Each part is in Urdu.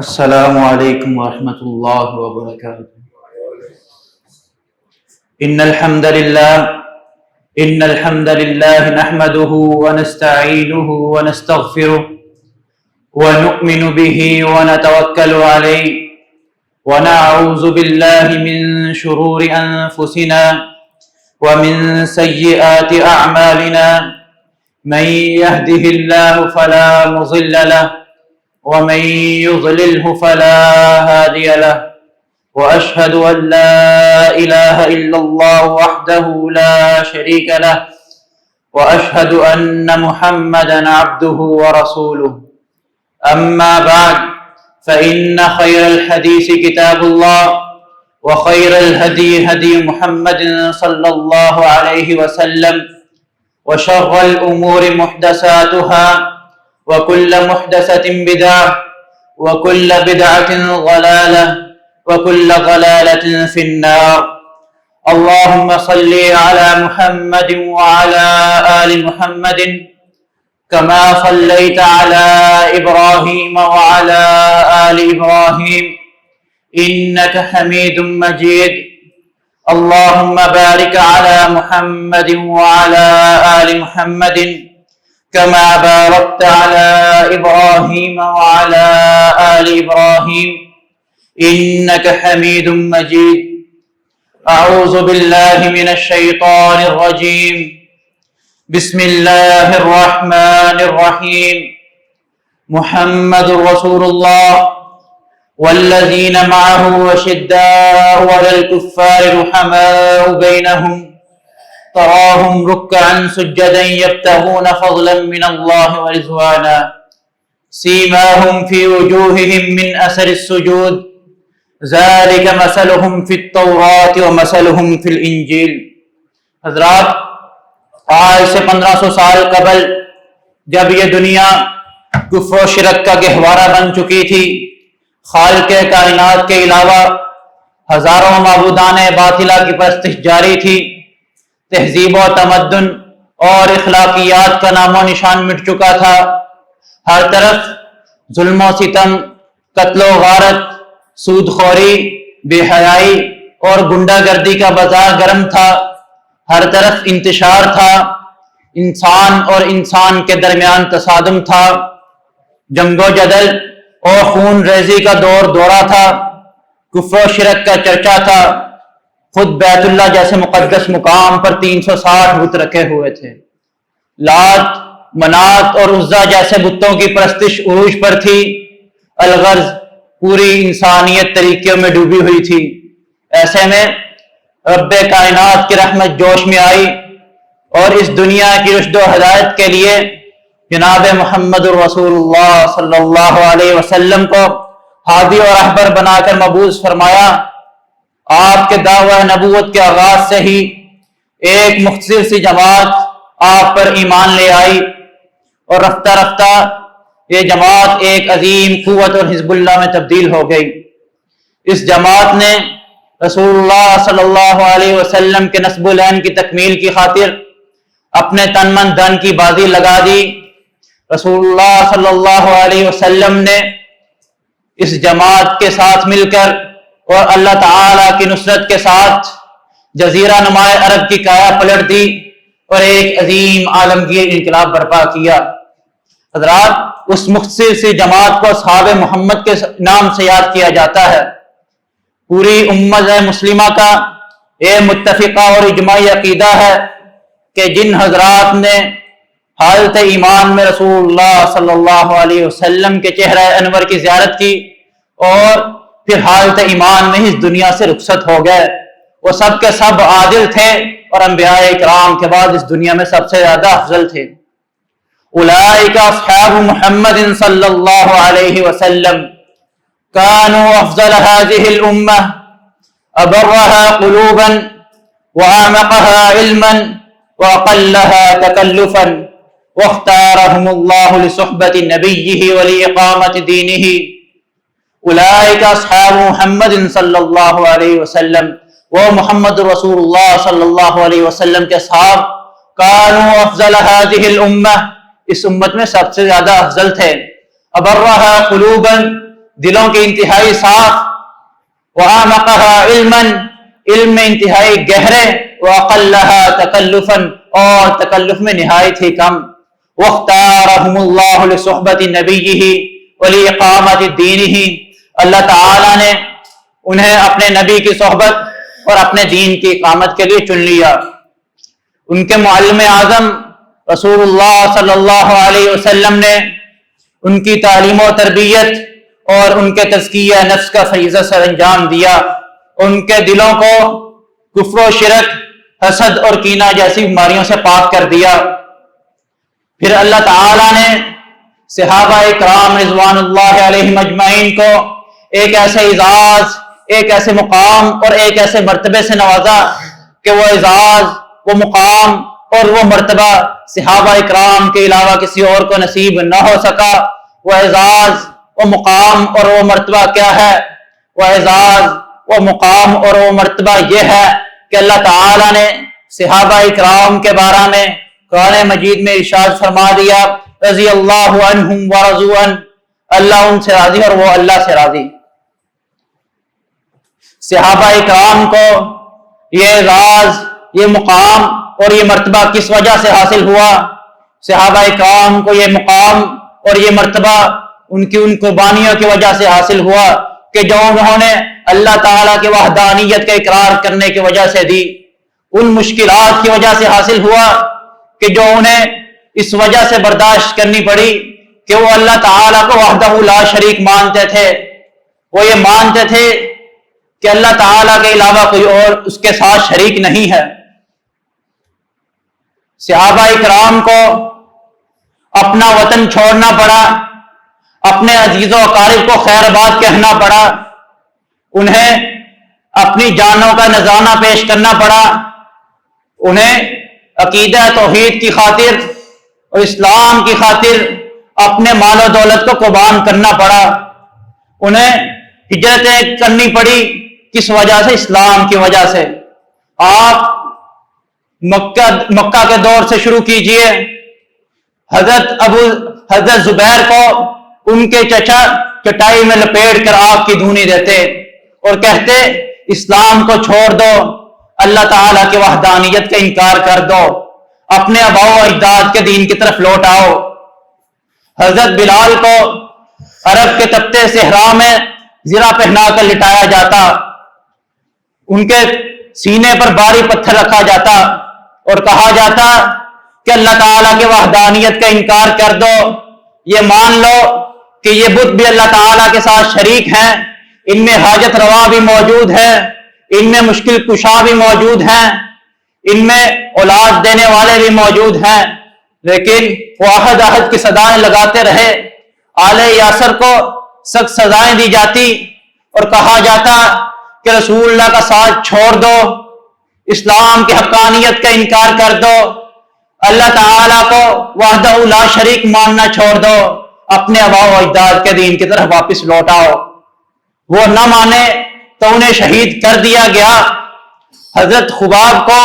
السلام علیکم ورحمۃ اللہ وبرکاتہ۔ ان الحمد للہ نحمده ونستعینه ونستغفره ونؤمن به ونتوکل علیہ ونعوذ باللہ من شرور انفسنا ومن سیئات اعمالنا من يهده الله فلا مضل له ومن يضلله فلا هادي له وأشهد أن لا إله إلا الله وحده لا شريك له وأشهد أن محمدا عبده ورسوله أما بعد فإن خير الحديث كتاب الله وخير الهدي هدي محمد صلى الله عليه وسلم وشر الأمور محدثاتها وكل محدثة بدعة وكل بدعة ضلالة وكل ضلالة في النار۔ اللهم صل على محمد وعلى آل محمد كما صليت على إبراهيم وعلى آل إبراهيم إنك حميد مجيد۔ اللهم بارك على محمد وعلى آل محمد كما باركت على إبراهيم وعلى آل إبراهيم إنك حميد مجيد۔ أعوذ بالله من الشيطان الرجيم، بسم الله الرحمن الرحيم۔ محمد رسول الله والذين معه أشداء على الكفار رحماء بينهم تراهم ركعا سجدا يبتغون فضلا من الله ورضوانا سيماهم في وجوههم من أثر السجود ذلك مثلهم في التوراة ومثلهم في الإنجيل۔ حضرات، آج سے 1500 سال قبل جب یہ دنیا کفر و شرک کا گہوارہ بن چکی تھی، خالق کائنات کے علاوہ ہزاروں معبودان باطلہ کی پرستش جاری تھی، تہذیب و تمدن اور اخلاقیات کا نام و نشان مٹ چکا تھا، ہر طرف ظلم و ستم، قتل و غارت، سود خوری، بے حیائی اور گنڈا گردی کا بازار گرم تھا، ہر طرف انتشار تھا، انسان اور انسان کے درمیان تصادم تھا، جنگ و جدل اور خون ریزی کا دورہ تھا، کفر و شرک کا چرچا تھا، خود بیت اللہ جیسے مقدس مقام پر 360 بت رکھے ہوئے تھے، لات، منات اور عزا جیسے بتوں کی پرستش عروج پر تھی، الغرض پوری انسانیت طریقوں میں ڈوبی ہوئی تھی۔ ایسے میں رب کائنات کی رحمت جوش میں آئی اور اس دنیا کی رشد و ہدایت کے لیے جناب محمد رسول اللہ صلی اللہ علیہ وسلم کو ہادی اور رہبر بنا کر مبعوث فرمایا۔ آپ کے دعوی نبوت کے آغاز سے ہی ایک مختصر سی جماعت آپ پر ایمان لے آئی اور رفتہ رفتہ یہ جماعت ایک عظیم قوت اور حزب اللہ میں تبدیل ہو گئی۔ اس جماعت نے رسول اللہ صلی اللہ علیہ وسلم کے نسب العین کی تکمیل کی خاطر اپنے تن من دھن کی بازی لگا دی۔ رسول اللہ صلی اللہ علیہ وسلم نے اس جماعت کے ساتھ مل کر اور اللہ تعالیٰ کی نصرت کے ساتھ جزیرہ نمائے عرب کی کایا پلٹ دی اور ایک عظیم عالمگیر انقلاب برپا کیا۔ حضرات، اس مختصر سی جماعت کو اصحاب محمد کے نام سے یاد کیا جاتا ہے۔ پوری امت مسلمہ کا یہ متفقہ اور اجماعی عقیدہ ہے کہ جن حضرات نے حالت ایمان میں رسول اللہ صلی اللہ علیہ وسلم کے چہرہ انور کی زیارت کی اور پھر حالت ایمان میں اس دنیا سے رخصت ہو گئے، وہ سب کے سب عادل تھے اور انبیاء اکرام کے بعد اس دنیا میں سب سے زیادہ افضل تھے۔ اولئک اصحاب محمد صلی اللہ علیہ وسلم كانوا افضل هذه الامه ابرها قلوبا واعمقها علما واقلها تكلفا واختارهم الله لصحبة نبيه ولاقامة دينه۔ اولئک اصحاب محمد صلی اللہ علیہ وسلم، وہ محمد رسول اللہ صلی اللہ علیہ وسلم کے اصحاب، کانوا افضل هذه الامه، اس امت میں سب سے زیادہ افضل تھے، ابرها قلوبا، دلوں کے انتہائی صاف، وَأَعْمَقَهَا عِلْمًا علم میں انتہائی گہرے، وَأَقَلَّهَا تَكَلُّفًا اور تکلف میں نہایت ہی کم، وَاخْتَارَهُمُ اللَّهُ لِصُحْبَةِ نَبِيِّهِ وَلِإِقَامَةِ دِينِهِ اللہ تعالیٰ نے انہیں اپنے نبی کی صحبت اور اپنے دین کی اقامت کے لیے چن لیا۔ ان کے معلم اعظم رسول اللہ صلی اللہ علیہ وسلم نے ان کی تعلیم و تربیت اور ان کے تزکیہ نفس کا فریضہ سر انجام دیا، ان کے دلوں کو کفر و شرک، حسد اور کینہ جیسی بیماریوں سے پاک کر دیا۔ پھر اللہ تعالیٰ نے صحابہ کرام رضوان اللہ علیہم اجمعین کو ایک ایسے اعزاز، ایک ایسے مقام اور ایک ایسے مرتبے سے نوازا کہ وہ اعزاز، وہ مقام اور وہ مرتبہ صحابہ کرام کے علاوہ کسی اور کو نصیب نہ ہو سکا۔ وہ اعزاز، وہ مقام اور وہ مرتبہ کیا ہے؟ وہ اعزاز، وہ مقام اور وہ مرتبہ یہ ہے کہ اللہ تعالیٰ نے صحابہ کرام کے بارے میں قرآن مجید میں ارشاد فرما دیا، رضی اللہ عنہم ورضوا عنہ، اللہ ان سے راضی اور وہ اللہ سے راضی۔ صحابہ کرام کو یہ اعزاز، یہ مقام اور یہ مرتبہ کس وجہ سے حاصل ہوا؟ صحابہ کرام کو یہ مقام اور یہ مرتبہ ان کی ان قربانیوں کی وجہ سے حاصل ہوا کہ جو انہوں نے اللہ تعالیٰ کی وحدانیت کا اقرار کرنے کی وجہ سے دی، ان مشکلات کی وجہ سے حاصل ہوا کہ جو انہیں اس وجہ سے برداشت کرنی پڑی کہ وہ اللہ تعالیٰ کو وحدہ لا شریک مانتے تھے، وہ یہ مانتے تھے کہ اللہ تعالیٰ کے علاوہ کوئی اور اس کے ساتھ شریک نہیں ہے۔ صحابہ کرام کو اپنا وطن چھوڑنا پڑا، اپنے عزیز و اقارب کو خیر آباد کہنا پڑا، انہیں اپنی جانوں کا نذرانہ پیش کرنا پڑا، انہیں عقیدہ توحید کی خاطر اور اسلام کی خاطر اپنے مال و دولت کو قربان کرنا پڑا، انہیں ہجرتیں کرنی پڑی۔ کس وجہ سے؟ اسلام کی وجہ سے۔ آپ مکہ کے دور سے شروع کیجئے، حضرت زبیر کو ان کے چچا چٹائی میں لپیٹ کر آپ کی دھونی دیتے اور کہتے اسلام کو چھوڑ دو، اللہ تعالیٰ کی وحدانیت کا انکار کر دو، اپنے آباء و اجداد کے دین کی طرف لوٹ آؤ۔ حضرت بلال کو عرب کے تپتے صحرا میں زرہ پہنا کر لٹایا جاتا، ان کے سینے پر بھاری پتھر رکھا جاتا اور کہا جاتا کہ اللہ تعالیٰ کی وحدانیت کا انکار کر دو، یہ مان لو کہ یہ بت بھی اللہ تعالیٰ کے ساتھ شریک ہیں، ان میں حاجت روا بھی موجود ہے، ان میں مشکل کشا بھی موجود ہیں، ان میں اولاد دینے والے بھی موجود ہیں، لیکن وہ عہد کی صدائیں لگاتے رہے۔ آل یاسر کو سخت سزائیں دی جاتی اور کہا جاتا کہ رسول اللہ کا ساتھ چھوڑ دو، اسلام کی حقانیت کا انکار کر دو، اللہ تعالیٰ کو وحدہ لا شریک ماننا چھوڑ دو، اپنے آباء و اجداد کے دین کی طرف واپس لوٹ آؤ۔ وہ نہ مانے تو انہیں شہید کر دیا گیا۔ حضرت خباب کو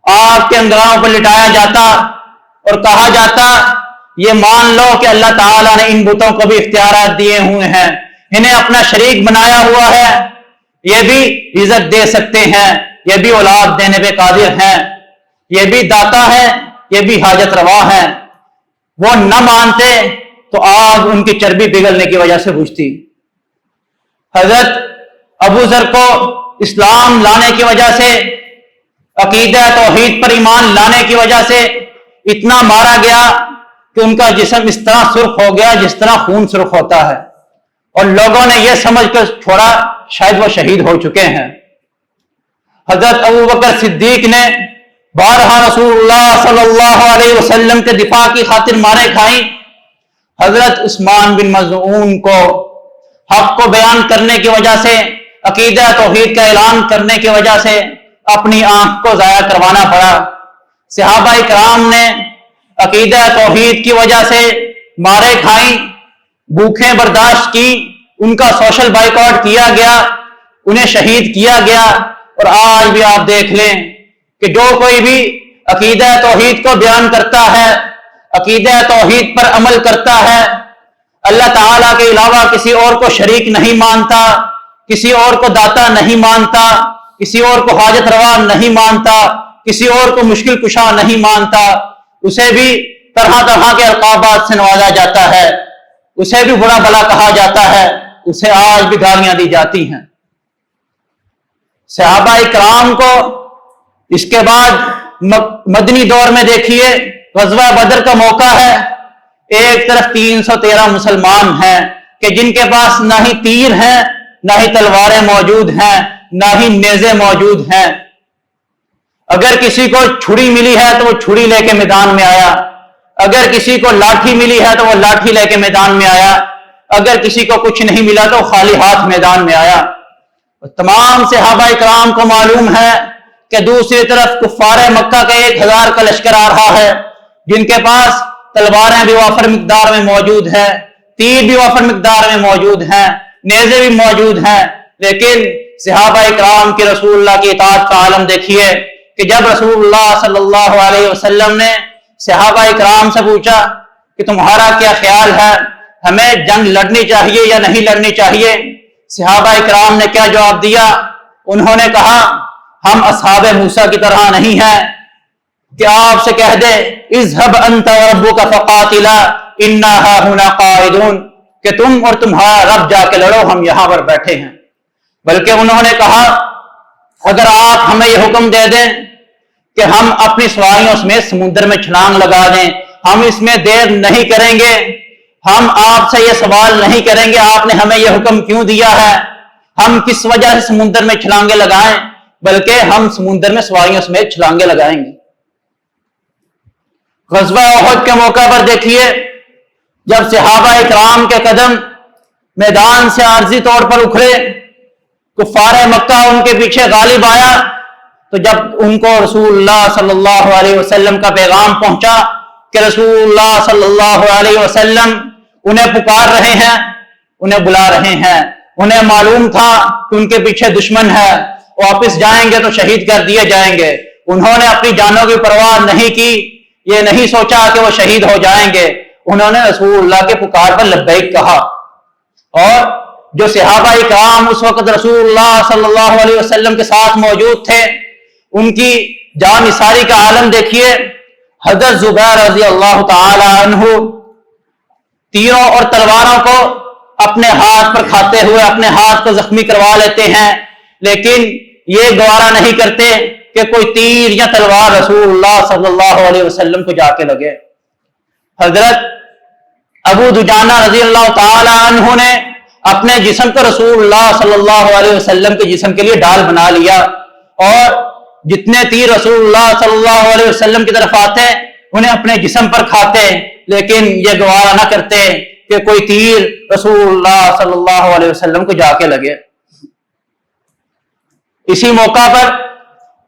آگ کے انگاروں پر لٹایا جاتا اور کہا جاتا یہ مان لو کہ اللہ تعالیٰ نے ان بتوں کو بھی اختیارات دیے ہوئے ہیں، انہیں اپنا شریک بنایا ہوا ہے، یہ بھی رزق دے سکتے ہیں، یہ بھی اولاد دینے پہ قادر ہیں، یہ بھی داتا ہے، یہ بھی حاجت روا ہے۔ وہ نہ مانتے تو آگ ان کی چربی پگھلنے کی وجہ سے بجھتی۔ حضرت ابو ذر کو اسلام لانے کی وجہ سے، عقیدہ توحید پر ایمان لانے کی وجہ سے اتنا مارا گیا کہ ان کا جسم اس طرح سرخ ہو گیا جس طرح خون سرخ ہوتا ہے، اور لوگوں نے یہ سمجھ کر چھوڑا شاید وہ شہید ہو چکے ہیں۔ حضرت ابو بکر صدیق نے بارہا رسول اللہ صلی اللہ علیہ وسلم کے دفاع کی خاطر مارے کھائیں۔ حضرت عثمان بن مظعون کو حق کو بیان کرنے کی وجہ سے، عقیدہ توحید کا اعلان کرنے کی وجہ سے اپنی آنکھ کو ضائع کروانا پڑا۔ صحابہ کرام نے عقیدہ توحید کی وجہ سے مارے کھائیں، بھوکیں برداشت کی، ان کا سوشل بائیکاٹ کیا گیا، انہیں شہید کیا گیا۔ اور آج بھی آپ دیکھ لیں کہ جو کوئی بھی عقیدہ توحید کو بیان کرتا ہے، عقیدہ توحید پر عمل کرتا ہے، اللہ تعالیٰ کے علاوہ کسی اور کو شریک نہیں مانتا، کسی اور کو داتا نہیں مانتا، کسی اور کو حاجت روا نہیں مانتا، کسی اور کو مشکل کشا نہیں مانتا، اسے بھی طرح طرح کے القابات سے نوازا جاتا ہے، اسے بھی برا بھلا کہا جاتا ہے، اسے آج بھی گالیاں دی جاتی ہیں۔ صحابہ اکرام کو اس کے بعد مدنی دور میں دیکھیے، غزوہ بدر کا موقع ہے، ایک طرف 313 مسلمان ہیں کہ جن کے پاس نہ ہی تیر ہیں، نہ ہی تلواریں موجود ہیں، نہ ہی نیزے موجود ہیں۔ اگر کسی کو چھری ملی ہے تو وہ چھری لے کے میدان میں آیا، اگر کسی کو لاٹھی ملی ہے تو وہ لاٹھی لے کے میدان میں آیا، اگر کسی کو کچھ نہیں ملا تو خالی ہاتھ میدان میں آیا۔ تمام صحابہ اکرام کو معلوم ہے کہ دوسری طرف کفار مکہ کے 1000 کا لشکر آ رہا ہے، جن کے پاس تلواریں بھی وافر مقدار میں موجود ہیں، تیر بھی وافر مقدار میں موجود ہیں، نیزے بھی موجود ہیں، لیکن صحابہ اکرام کی رسول اللہ کی اطاعت کا عالم دیکھیے کہ جب رسول اللہ صلی اللہ علیہ وسلم نے صحابہ اکرام سے پوچھا کہ تمہارا کیا خیال ہے، ہمیں جنگ لڑنی چاہیے یا نہیں لڑنی چاہیے، صحابہ اکرام نے کیا جواب دیا؟ انہوں نے کہا ہم اصحاب موسیٰ کی طرح نہیں ہیں کہ آپ سے کہہ دے اذهب انت وربك فقاتلا انا هاهنا قاعدون، کہ تم اور تمہارا رب جا کے لڑو، ہم یہاں پر بیٹھے ہیں۔ بلکہ انہوں نے کہا اگر آپ ہمیں یہ حکم دے دیں کہ ہم اپنی سواریوں سمیت سمندر میں چھلانگ لگا دیں، ہم اس میں دیر نہیں کریں گے، ہم آپ سے یہ سوال نہیں کریں گے آپ نے ہمیں یہ حکم کیوں دیا ہے، ہم کس وجہ سے سمندر میں چھلانگے لگائیں، بلکہ ہم سمندر میں سواریوں سمیت چھلانگے لگائیں گے۔ غزوہ احد کے موقع پر دیکھیے، جب صحابہ اکرام کے قدم میدان سے عارضی طور پر اکھڑے، کفار مکہ ان کے پیچھے غالب آیا، تو جب ان کو رسول اللہ صلی اللہ علیہ وسلم کا پیغام پہنچا کہ رسول اللہ صلی اللہ علیہ وسلم انہیں پکار رہے ہیں، انہیں بلا رہے ہیں، انہیں معلوم تھا کہ ان کے پیچھے دشمن ہے، واپس جائیں گے تو شہید کر دیے جائیں گے، انہوں نے اپنی جانوں کی پرواہ نہیں کی، یہ نہیں سوچا کہ وہ شہید ہو جائیں گے، انہوں نے رسول اللہ کے پکار پر لبیک کہا۔ اور جو صحابہ اکرام اس وقت رسول اللہ صلی اللہ علیہ وسلم کے ساتھ موجود تھے، ان کی جان نثاری کا عالم دیکھیے۔ حضرت زبیر رضی اللہ تعالی عنہ تیروں اور تلواروں کو اپنے ہاتھ پر کھاتے ہوئے اپنے ہاتھ کو زخمی کروا لیتے ہیں، لیکن یہ گوارا نہیں کرتے کہ کوئی تیر یا تلوار رسول اللہ صلی اللہ علیہ وسلم کو جا کے لگے۔ حضرت ابو دجانہ رضی اللہ تعالی عنہ نے اپنے جسم کو رسول اللہ صلی اللہ علیہ وسلم کے جسم کے لیے ڈال بنا لیا، اور جتنے تیر رسول اللہ صلی اللہ علیہ وسلم کی طرف آتے انہیں اپنے جسم پر کھاتے، لیکن یہ گوارا نہ کرتے کہ کوئی تیر رسول اللہ صلی اللہ علیہ وسلم کو جا کے لگے۔ اسی موقع پر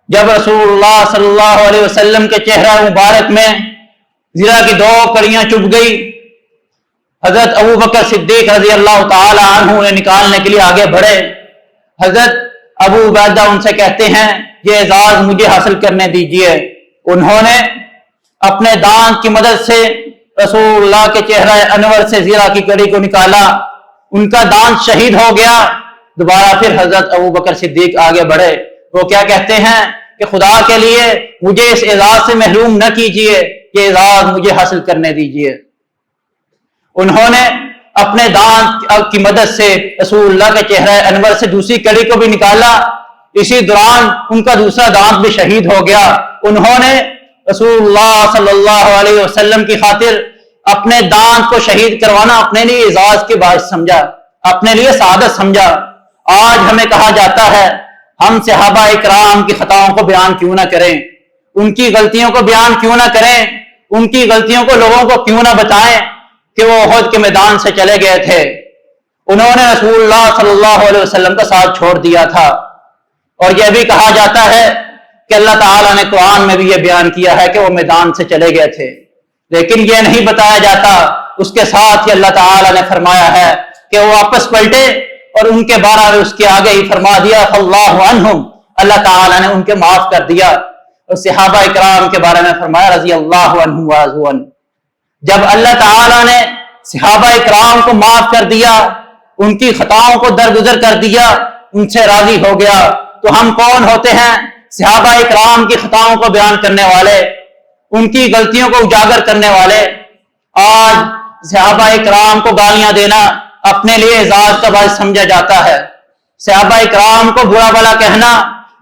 جب رسول اللہ صلی اللہ علیہ وسلم کے چہرہ مبارک میں زرہ کی 2 کڑیاں چبھ گئی، حضرت ابو بکر صدیق رضی اللہ تعالی عنہ انہیں نکالنے کے لیے آگے بڑھے۔ حضرت ابو عبیدہ ان سے کہتے ہیں یہ اعزاز مجھے حاصل کرنے دیجئے۔ انہوں نے اپنے دانت کی مدد سے رسول اللہ کے چہرہ انور سے زرہ کی کڑی کو نکالا، ان کا دانت شہید ہو گیا۔ دوبارہ پھر حضرت ابو بکر صدیق آگے بڑھے، وہ کیا کہتے ہیں کہ خدا کے لیے مجھے اس اعزاز سے محروم نہ کیجئے، یہ اعزاز مجھے حاصل کرنے دیجئے۔ انہوں نے اپنے دانت کی مدد سے رسول اللہ کے چہرہ انور سے دوسری کڑی کو بھی نکالا، اسی دوران ان کا دوسرا دانت بھی شہید ہو گیا۔ انہوں نے رسول اللہ صلی اللہ علیہ وسلم کی خاطر اپنے دانت کو شہید کروانا اپنے لیے اعزاز کے باعث سمجھا، اپنے لیے سعادت سمجھا۔ آج ہمیں کہا جاتا ہے ہم صحابہ اکرام کی خطاؤں کو بیان کیوں نہ کریں، ان کی غلطیوں کو بیان کیوں نہ کریں، ان کی غلطیوں کو لوگوں کو کیوں نہ بتائیں کہ وہ احد کے میدان سے چلے گئے تھے، انہوں نے رسول اللہ صلی اللہ علیہ وسلم کا ساتھ چھوڑ دیا تھا۔ اور یہ بھی کہا جاتا ہے کہ اللہ تعالیٰ نے قرآن میں بھی یہ بیان کیا ہے کہ وہ میدان سے چلے گئے تھے، لیکن یہ نہیں بتایا جاتا اس کے ساتھ ہی اللہ تعالیٰ نے فرمایا ہے کہ وہ واپس پلٹے، اور ان کے بارے میں اس کے آگے ہی فرما دیا فاللہ عنہم، اللہ تعالیٰ نے ان کے معاف کر دیا۔ اور صحابہ اکرام کے بارے میں فرمایا رضی اللہ عنہم ورضوا عنہ۔ جب اللہ تعالیٰ نے صحابہ اکرام کو معاف کر دیا، ان کی خطاؤں کو درگزر کر دیا، ان سے راضی ہو گیا، تو ہم کون ہوتے ہیں؟ صحابہ اکرام کی خطاؤں کو بیان کرنے والے، ان کی غلطیوں کو اجاگر کرنے والے۔ آج صحابہ اکرام کو گالیاں دینا اپنے لیے اعزاز کا باعث سمجھا جاتا ہے، صحابہ اکرام کو برا بھلا کہنا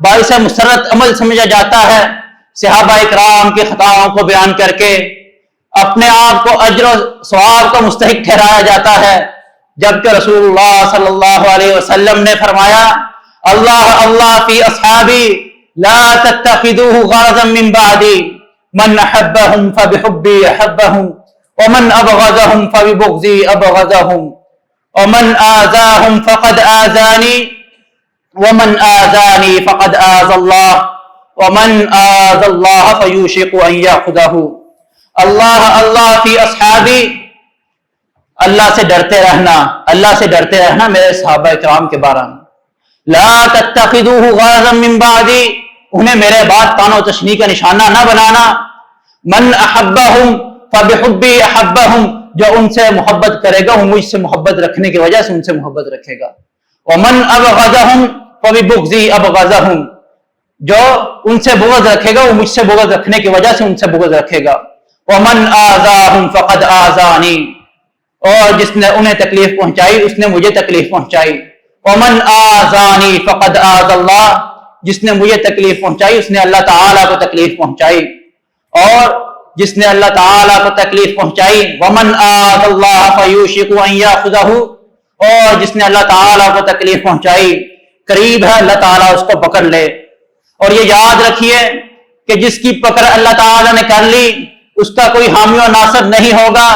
باعث مسرت عمل سمجھا جاتا ہے، صحابہ اکرام کی خطاؤں کو بیان کر کے اپنے آپ کو اجر و ثواب کا مستحق ٹھہرایا جاتا ہے، جبکہ رسول اللہ صلی اللہ علیہ وسلم نے فرمایا اللہ اللہ فی اصحابی لا تتخذوه غرضا من بعدی من احبهم فبحبی احبهم ومن ابغضهم فببغضی ابغضهم ومن آذاهم فقد آذانی ومن آذانی فقد آذى اللہ ومن آذى اللہ فیوشک ان یاخذہ۔ اللہ اللہ فی اصحابی، اللہ سے ڈرتے رہنا، اللہ سے ڈرتے رہنا میرے صحابہ کرام کے بارے میں۔ لا تتخذوه غرضا من بعدی، انہیں میرے بعد طعن و تشنیع کا نشانہ نہ بنانا۔ من احبهم فبحبی احبهم، جو ان سے محبت کرے گا وہ مجھ سے محبت رکھنے کی وجہ سے ان سے محبت رکھے گا۔ ومن ابغضهم فببغضی ابغضهم، جو ان سے بغض رکھے گا وہ مجھ سے بغض رکھنے کی وجہ سے ان سے بغض رکھے گا۔ ومن آذاهم فقد آذانی، اور جس نے انہیں تکلیف پہنچائی اس نے مجھے تکلیف پہنچائی۔ ومن آذانی فقد آذى اللہ، جس نے مجھے تکلیف پہنچائی اس نے اللہ تعالیٰ کو تکلیف پہنچائی، اور جس نے اللہ تعالیٰ کو تکلیف پہنچائی ومن آذى اللہ فیوشک ان یاخذہ، اور جس نے اللہ تعالیٰ کو تکلیف پہنچائی قریب ہے اللہ تعالیٰ اس کو پکڑ لے۔ اور یہ یاد رکھیے کہ جس کی پکڑ اللہ تعالیٰ نے کر لی اس کا کوئی حامی و ناصر نہیں ہوگا،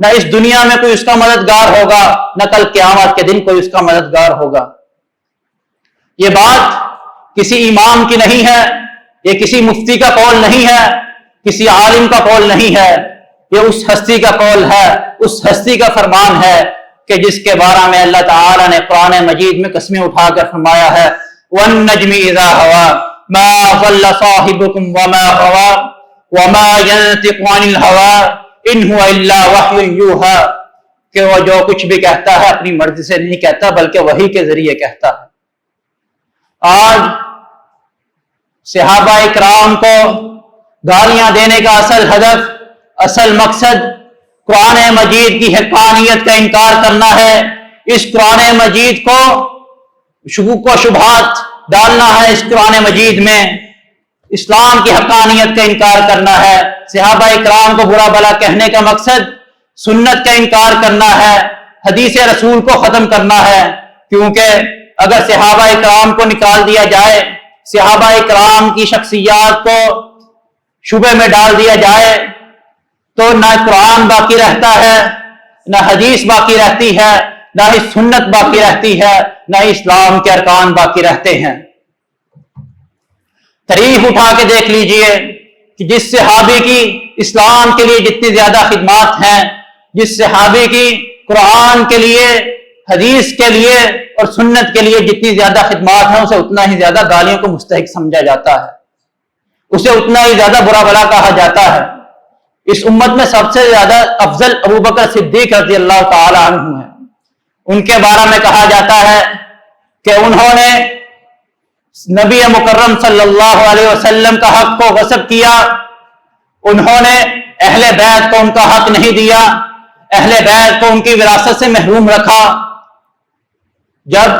نہ اس دنیا میں کوئی اس کا مددگار ہوگا، نہ کل قیامت کے دن کوئی اس کا مددگار ہوگا۔ یہ بات کسی امام کی نہیں ہے، یہ کسی مفتی کا قول نہیں ہے، کسی عالم کا قول نہیں ہے، یہ اس ہستی کا قول ہے، اس ہستی کا فرمان ہے کہ جس کے بارے میں اللہ تعالیٰ نے قرآن مجید میں قسمیں اٹھا کر فرمایا ہے وَالنَّجْمِ إِذَا هَوَىٰ مَا ضَلَّ صَاحِبُكُمْ وَمَا غَوَىٰ وَمَا يَنطِقُ عَنِ الْهَوَىٰ إِنْ هُوَ إِلَّا وَحْيٌ يُوحَىٰ، کہ وہ جو کچھ بھی کہتا ہے اپنی مرضی سے نہیں کہتا بلکہ وحی کے ذریعے کہتا ہے۔ آج صحابہ اکرام کو گالیاں دینے کا اصل ہدف، اصل مقصد قرآن مجید کی حقانیت کا انکار کرنا ہے، اس قرآن مجید کو شکوک و شبہات ڈالنا ہے، اس قرآن مجید میں اسلام کی حقانیت کا انکار کرنا ہے۔ صحابہ اکرام کو برا بھلا کہنے کا مقصد سنت کا انکار کرنا ہے، حدیث رسول کو ختم کرنا ہے، کیونکہ اگر صحابہ اکرام کو نکال دیا جائے، صحابہ اکرام کی شخصیات کو شبہ میں ڈال دیا جائے تو نہ قرآن باقی رہتا ہے، نہ حدیث باقی رہتی ہے، نہ ہی سنت باقی رہتی ہے، نہ ہی اسلام کے ارکان باقی رہتے ہیں۔ تاریخ اٹھا کے دیکھ لیجئے کہ جس صحابی کی اسلام کے لیے جتنی زیادہ خدمات ہیں، جس صحابی کی قرآن کے لیے، حدیث کے لیے اور سنت کے لیے جتنی زیادہ خدمات ہیں، اسے اتنا ہی زیادہ گالیوں کو مستحق سمجھا جاتا ہے، اسے اتنا ہی زیادہ برا بھلا کہا جاتا ہے۔ اس امت میں سب سے زیادہ افضل ابوبکر صدیق رضی اللہ تعالی عنہ ہیں، ان کے بارے میں کہا جاتا ہے کہ انہوں نے نبی مکرم صلی اللہ علیہ وسلم کا حق کو غصب کیا، انہوں نے اہل بیت کو ان کا حق نہیں دیا، اہل بیت کو ان کی وراثت سے محروم رکھا۔ جب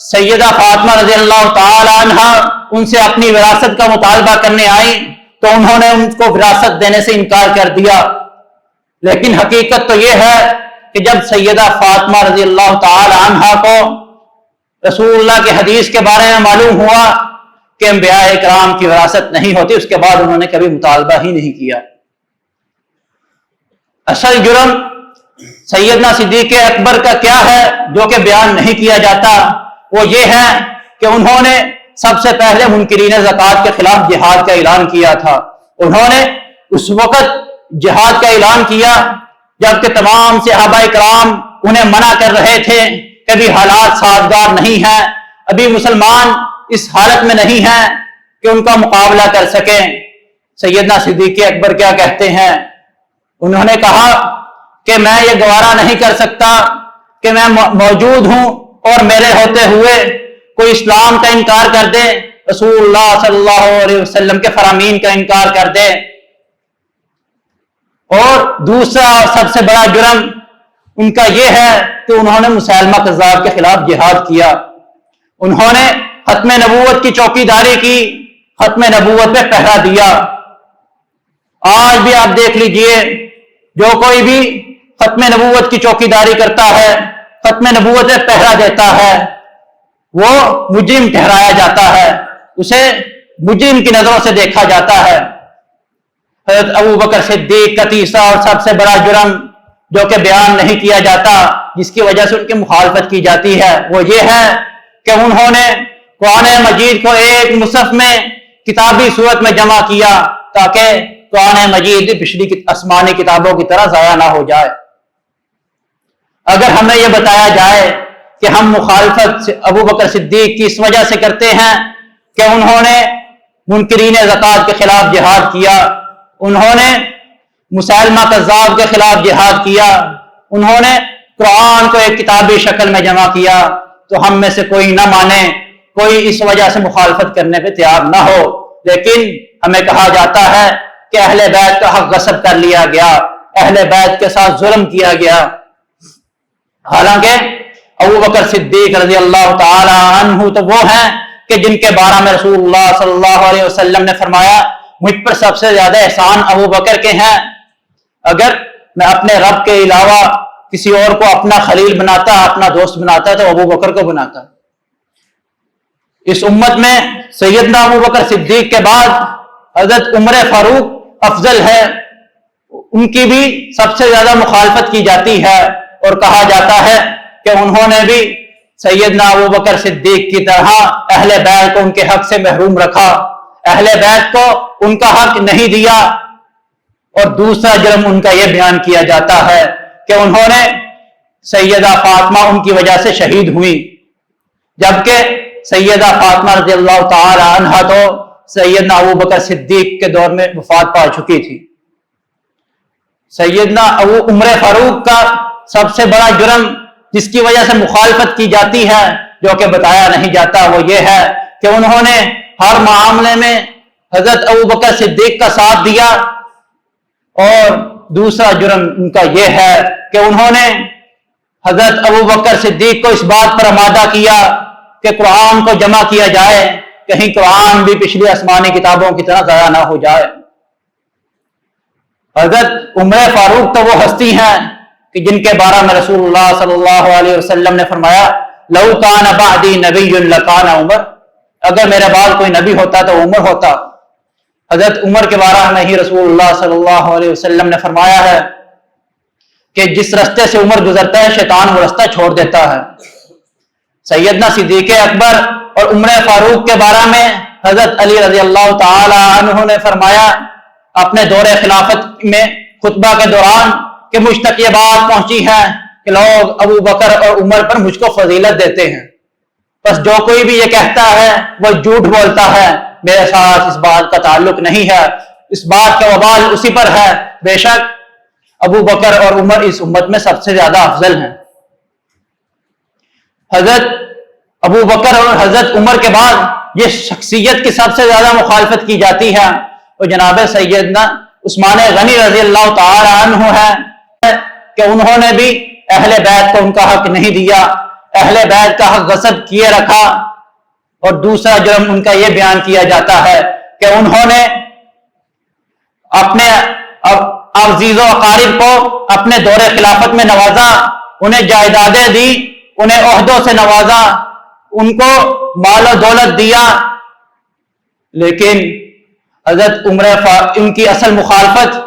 سیدہ فاطمہ رضی اللہ تعالی عنہ ان سے اپنی وراثت کا مطالبہ کرنے آئی تو انہوں نے ان کو وراثت دینے سے انکار کر دیا، لیکن حقیقت تو یہ ہے کہ جب سیدہ فاطمہ رضی اللہ تعالی عنہ کو رسول اللہ کی حدیث کے بارے میں معلوم ہوا کہ انبیاء اکرام کی وراثت نہیں ہوتی، اس کے بعد انہوں نے کبھی مطالبہ ہی نہیں کیا۔ اصل جرم سیدنا صدیق اکبر کا کیا ہے جو کہ بیان نہیں کیا جاتا؟ وہ یہ ہے کہ انہوں نے سب سے پہلے منکرین زکوٰۃ کے خلاف جہاد کا اعلان کیا تھا۔ انہوں نے اس وقت جہاد کا اعلان کیا جبکہ تمام صحابہ اکرام انہیں منع کر رہے تھے کہ ابھی حالات سازگار نہیں ہیں، ابھی مسلمان اس حالت میں نہیں ہیں کہ ان کا مقابلہ کر سکیں۔ سیدنا صدیق اکبر کیا کہتے ہیں؟ انہوں نے کہا کہ میں یہ گوارا نہیں کر سکتا کہ میں موجود ہوں اور میرے ہوتے ہوئے کوئی اسلام کا انکار کر دے، رسول اللہ صلی اللہ علیہ وسلم کے فرامین کا انکار کر دے۔ اور دوسرا اور سب سے بڑا جرم ان کا یہ ہے کہ انہوں نے مسیلمہ کذاب کے خلاف جہاد کیا، انہوں نے ختم نبوت کی چوکیداری کی، ختم نبوت پہ پہرا دیا۔ آج بھی آپ دیکھ لیجئے، جو کوئی بھی ختم نبوت کی چوکیداری کرتا ہے، ختم نبوت پہ پہرا دیتا ہے، وہ مجرم ٹھہرایا جاتا ہے، اسے مجرم کی نظروں سے دیکھا جاتا ہے۔ حضرت ابو بکر صدیق کا تیسرا اور سب سے بڑا جرم جو کہ بیان نہیں کیا جاتا، جس کی وجہ سے ان کی مخالفت کی جاتی ہے، وہ یہ ہے کہ انہوں نے قرآن مجید کو ایک مصحف میں کتابی صورت میں جمع کیا تاکہ قرآن مجید پچھلی آسمانی کتابوں کی طرح ضائع نہ ہو جائے۔ اگر ہمیں یہ بتایا جائے کہ ہم مخالفت ابو بکر صدیق کی اس وجہ سے کرتے ہیں کہ انہوں نے منکرین زکوٰۃ کے خلاف جہاد کیا، انہوں نے مسیلمہ کذاب کے خلاف جہاد کیا، انہوں نے قرآن کو ایک کتابی شکل میں جمع کیا، تو ہم میں سے کوئی نہ مانے، کوئی اس وجہ سے مخالفت کرنے پہ تیار نہ ہو، لیکن ہمیں کہا جاتا ہے کہ اہل بیت کا حق غصب کر لیا گیا، اہل بیت کے ساتھ ظلم کیا گیا۔ حالانکہ ابو بکر صدیق رضی اللہ تعالی عنہ تو وہ ہیں کہ جن کے بارے میں رسول اللہ صلی اللہ علیہ وسلم نے فرمایا مجھ پر سب سے زیادہ احسان ابو بکر کے ہیں، اگر میں اپنے رب کے علاوہ کسی اور کو اپنا خلیل بناتا، اپنا دوست بناتا تو ابو بکر کو بناتا۔ اس امت میں سیدنا ابو بکر صدیق کے بعد حضرت عمر فاروق افضل ہے، ان کی بھی سب سے زیادہ مخالفت کی جاتی ہے، اور کہا جاتا ہے کہ انہوں نے بھی سیدنا ابو بکر صدیق کی طرح اہل بیت کو ان کے حق سے محروم رکھا، اہل بیت کو ان کا حق نہیں دیا۔ اور دوسرا جرم ان کا یہ بیان کیا جاتا ہے کہ انہوں نے سیدہ فاطمہ ان کی وجہ سے شہید ہوئی، جبکہ سیدہ فاطمہ رضی اللہ تعالی عنہا تو سیدنا ابو بکر صدیق کے دور میں وفات پا چکی تھی۔ سیدنا عمر فاروق کا سب سے بڑا جرم جس کی وجہ سے مخالفت کی جاتی ہے، جو کہ بتایا نہیں جاتا، وہ یہ ہے کہ انہوں نے ہر معاملے میں حضرت ابو بکر صدیق کا ساتھ دیا، اور دوسرا جرم ان کا یہ ہے کہ انہوں نے حضرت ابو بکر صدیق کو اس بات پر آمادہ کیا کہ قرآن کو جمع کیا جائے، کہیں قرآن بھی پچھلی آسمانی کتابوں کی طرح ضائع نہ ہو جائے۔ حضرت عمر فاروق تو وہ ہستی ہیں کہ جن کے بارے میں رسول اللہ صلی اللہ علیہ وسلم نے فرمایا لو کان بعدی نبی لکان عمر، اگر میرے بعد کوئی نبی ہوتا تو عمر ہوتا۔ حضرت عمر کے بارے میں ہی رسول اللہ صلی اللہ علیہ وسلم نے فرمایا ہے کہ جس رستے سے عمر گزرتا ہے شیطان وہ رستہ چھوڑ دیتا ہے۔ سیدنا صدیق اکبر اور عمر فاروق کے بارے میں حضرت علی رضی اللہ تعالی عنہ نے فرمایا اپنے دور خلافت میں خطبہ کے دوران کہ مجھ تک یہ بات پہنچی ہے کہ لوگ ابو بکر اور عمر پر مجھ کو فضیلت دیتے ہیں، بس جو کوئی بھی یہ کہتا ہے وہ جھوٹ بولتا ہے، میرے ساتھ اس بات کا تعلق نہیں ہے، اس بات کا وبال اسی پر ہے۔ بے شک ابو بکر اور عمر اس امت میں سب سے زیادہ افضل ہیں۔ حضرت ابو بکر اور حضرت عمر کے بعد یہ شخصیت کی سب سے زیادہ مخالفت کی جاتی ہے، اور جناب سیدنا عثمان غنی رضی اللہ تعالی عنہ ہے کہ انہوں نے بھی اہل بیت کو ان کا حق نہیں دیا، اہل بیت کا حق غصب کیے رکھا۔ اور دوسرا جرم ان کا یہ بیان کیا جاتا ہے کہ انہوں نے اپنے عزیز و اقارب کو اپنے دور خلافت میں نوازا، انہیں جائیدادیں دی، انہیں عہدوں سے نوازا، ان کو مال و دولت دیا، لیکن حضرت عمر ان کی اصل مخالفت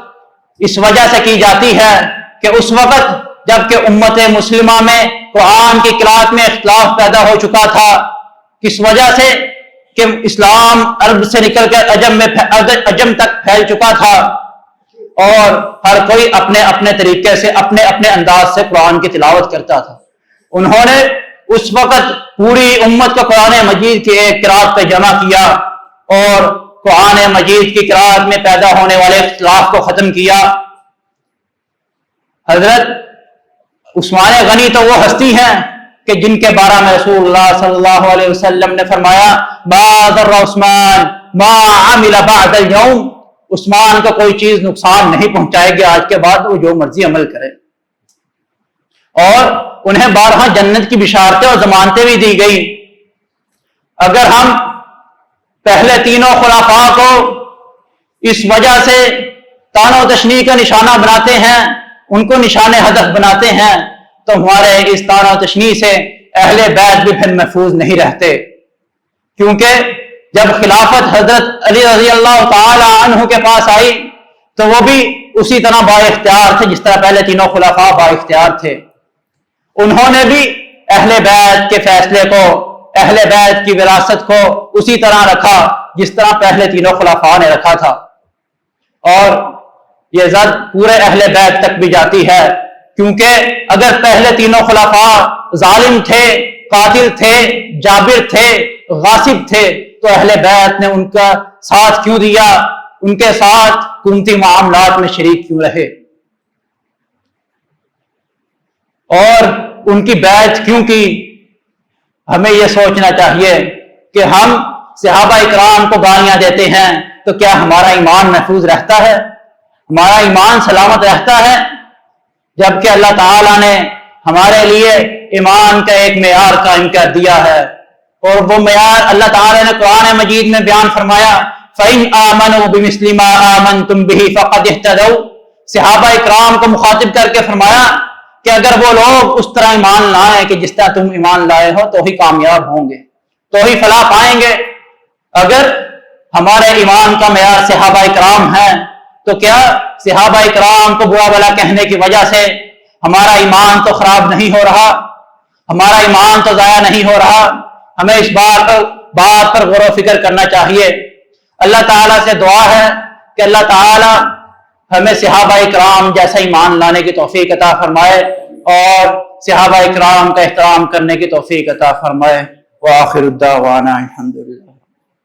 اس وجہ سے کی جاتی ہے کہ اس وقت جب کہ امت مسلمہ میں قرآن کی قراءت میں اختلاف پیدا ہو چکا تھا، کس وجہ سے کہ اسلام عرب سے نکل کر عجم تک پھیل چکا تھا، اور ہر کوئی اپنے اپنے طریقے سے اپنے اپنے انداز سے قرآن کی تلاوت کرتا تھا۔ انہوں نے اس وقت پوری امت کو قرآن مجید کی ایک قراءت پہ جمع کیا اور قرآن مجید کی قراءت میں پیدا ہونے والے اختلاف کو ختم کیا۔ حضرت عثمان غنی تو وہ ہستی ہیں کہ جن کے بارے میں رسول اللہ صلی اللہ علیہ وسلم نے فرمایا ما ضر عثمان ما عمل بعد اليوم، عثمان کو کوئی چیز نقصان نہیں پہنچائے گی آج کے بعد، وہ جو مرضی عمل کرے. اور انہیں بارہا جنت کی بشارتیں اور ضمانتیں بھی دی گئی. اگر ہم پہلے تینوں خلفاء کو اس وجہ سے طعن و تشنیع کا نشانہ بناتے ہیں، ان کو نشان ہدف بناتے ہیں، تو ہمارے اس طعن و تشنیع سے اہل بیت بھی پھر محفوظ نہیں رہتے. کیونکہ جب خلافت حضرت علی رضی اللہ تعالی عنہ کے پاس آئی تو وہ بھی اسی طرح با اختیار تھے جس طرح پہلے تینوں خلفاء با اختیار تھے. انہوں نے بھی اہل بیت کے فیصلے کو، اہل بیت کی وراثت کو اسی طرح رکھا جس طرح پہلے تینوں خلفاء نے رکھا تھا. اور یہ زد پورے اہل بیت تک بھی جاتی ہے، کیونکہ اگر پہلے تینوں خلفاء ظالم تھے، قاتل تھے، جابر تھے، غاصب تھے، تو اہل بیت نے ان کا ساتھ کیوں دیا، ان کے ساتھ حکومتی معاملات میں شریک کیوں رہے، اور ان کی بیعت کیوں کی. ہمیں یہ سوچنا چاہیے کہ ہم صحابہ اکرام کو گالیاں دیتے ہیں تو کیا ہمارا ایمان محفوظ رہتا ہے، ہمارا ایمان سلامت رہتا ہے؟ جبکہ اللہ تعالیٰ نے ہمارے لیے ایمان کا ایک معیار قائم کر دیا ہے، اور وہ معیار اللہ تعالیٰ نے قرآن مجید میں بیان فرمایا فَإِنْ آمَنُوا بِمِثْلِ مَا آمَنْتُمْ بِهِ فَقَدِ اهْتَدَوْا. صحابہ اکرام کو مخاطب کر کے فرمایا کہ اگر وہ لوگ اس طرح ایمان لائیں کہ جس طرح تم ایمان لائے ہو تو ہی کامیاب ہوں گے، تو ہی فلاح پائیں گے. اگر ہمارے ایمان کا معیار صحابہ اکرام ہے تو کیا صحابہ اکرام کو برا بھلا کہنے کی وجہ سے ہمارا ایمان تو خراب نہیں ہو رہا، ہمارا ایمان تو ضائع نہیں ہو رہا؟ ہمیں اس بات پر غور و فکر کرنا چاہیے. اللہ تعالیٰ سے دعا ہے کہ اللہ تعالیٰ ہمیں صحابہ اکرام جیسا ایمان لانے کی توفیق عطا فرمائے اور صحابہ اکرام کا احترام کرنے کی توفیق عطا فرمائے. وآخر الدعوانا الحمدللہ.